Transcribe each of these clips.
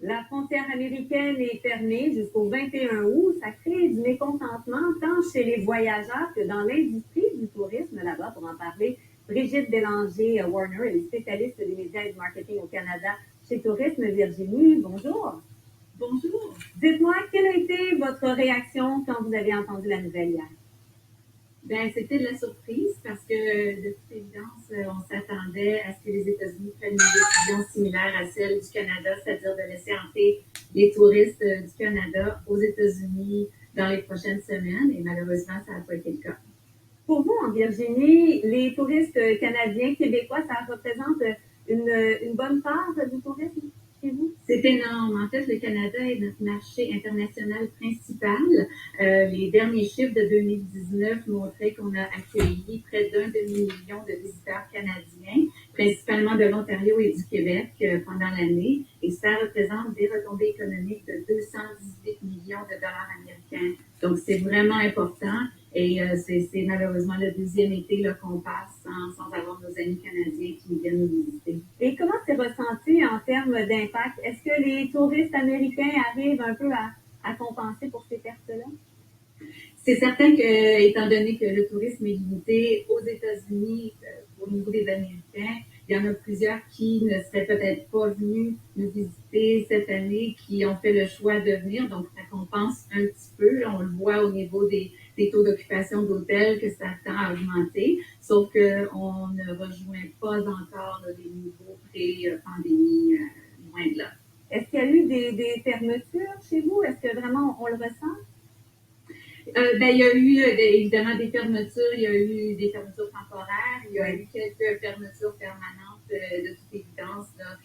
La frontière américaine est fermée jusqu'au 21 août. Ça crée du mécontentement tant chez les voyageurs que dans l'industrie du tourisme là-bas. Pour en parler, Brigitte Bélanger-Warner, elle est spécialiste des médias et du marketing au Canada chez Tourisme Virginie. Bonjour. Bonjour. Dites-moi, quelle a été votre réaction quand vous avez entendu la nouvelle hier? Ben, c'était de la surprise parce que, de toute évidence, on s'attendait à ce que les États-Unis prennent une décision similaire à celle du Canada, c'est-à-dire de laisser entrer les touristes du Canada aux États-Unis dans les prochaines semaines. Et malheureusement, ça n'a pas été le cas. Pour vous, en Virginie, les touristes canadiens, québécois, ça représente une bonne part du tourisme chez vous? C'est énorme. En fait, le Canada est notre marché international principal. Les derniers chiffres de 2019 montraient qu'on a accueilli près d'un demi-million de visiteurs canadiens, principalement de l'Ontario et du Québec pendant l'année. Et ça représente des retombées économiques de 218 millions de dollars américains. Donc, c'est vraiment important. Et c'est malheureusement le deuxième été là, qu'on passe sans avoir nos amis canadiens qui viennent nous visiter. Et comment c'est ressenti en termes d'impact? Est-ce que les touristes américains arrivent un peu à compenser pour ces pertes-là? C'est certain que, étant donné que le tourisme est limité aux États-Unis, au niveau des Américains, il y en a plusieurs qui ne seraient peut-être pas venus nous visiter cette année, qui ont fait le choix de venir, donc ça compense un petit peu. On le voit au niveau des taux d'occupation d'hôtels que ça tend à augmenter, sauf qu'on ne rejoint pas encore les niveaux pré-pandémie, loin de là. Est-ce qu'il y a eu des fermetures chez vous? Est-ce que vraiment on le ressent? Il y a eu évidemment des fermetures, il y a eu des fermetures temporaires, il y a eu quelques fermetures permanentes de toute évidence, là,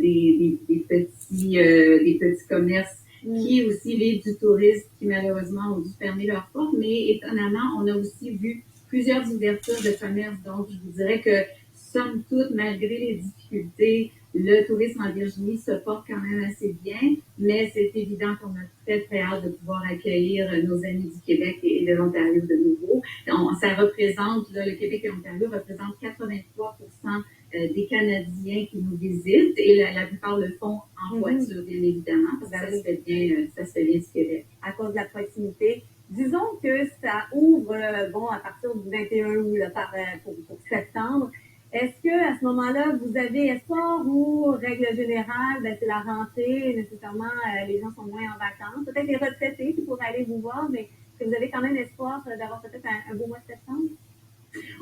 des petits commerces qui aussi vivent du tourisme qui malheureusement ont dû fermer leurs portes, mais étonnamment, on a aussi vu plusieurs ouvertures de commerce. Donc, je vous dirais que somme toute, malgré les difficultés, le tourisme en Virginie se porte quand même assez bien, mais c'est évident qu'on a très, très hâte de pouvoir accueillir nos amis du Québec et de l'Ontario de nouveau. Donc, ça représente, là, le Québec et l'Ontario représentent 83% des Canadiens qui nous visitent et la plupart le font en voiture, bien évidemment, parce que ça se fait bien du Québec. À cause de la proximité. Disons que ça ouvre, à partir du 21 août, là, pour septembre. Est-ce que à ce moment-là, vous avez espoir ou, règle générale, c'est la rentrée, nécessairement, les gens sont moins en vacances? Peut-être les retraités qui pourraient aller vous voir, mais est-ce que vous avez quand même espoir d'avoir peut-être un beau mois de septembre?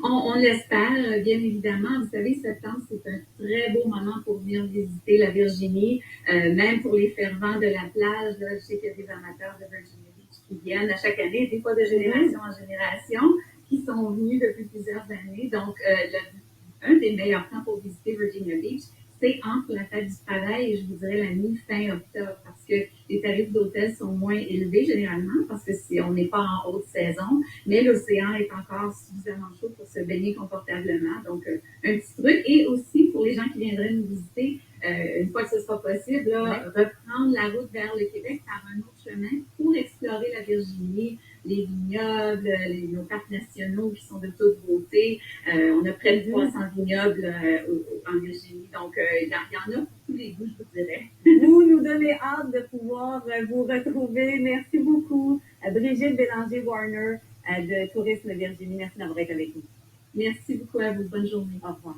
On l'espère, bien évidemment. Vous savez, septembre, c'est un très beau moment pour venir visiter la Virginie, même pour les fervents de la plage. Là, je sais qu'il y a des amateurs de Virginia Beach qui viennent à chaque année, des fois de génération en génération, qui sont venus depuis plusieurs années. Donc, un des meilleurs temps pour visiter Virginia Beach, c'est entre la fête du travail et je vous dirais la mi-fin octobre parce que les tarifs d'hôtel sont moins élevés généralement parce que on n'est pas en haute saison, mais l'océan est encore suffisamment chaud pour se baigner confortablement. Donc, un petit truc. Et aussi, pour les gens qui viendraient nous visiter, une fois que ce sera possible, là, reprendre la route vers le Québec par un autre chemin pour explorer la Virginie, les vignobles, nos parcs nationaux qui sont de toute beauté. On a près de 300 vignobles en Virginie. Donc, il y en a pour tous les goûts, je vous dirais. Vous nous donnez hâte de pouvoir vous retrouver. Merci beaucoup. Brigitte Bélanger-Warner de Tourisme Virginie. Merci d'avoir été avec nous. Merci beaucoup à vous. Bonne journée. Au revoir.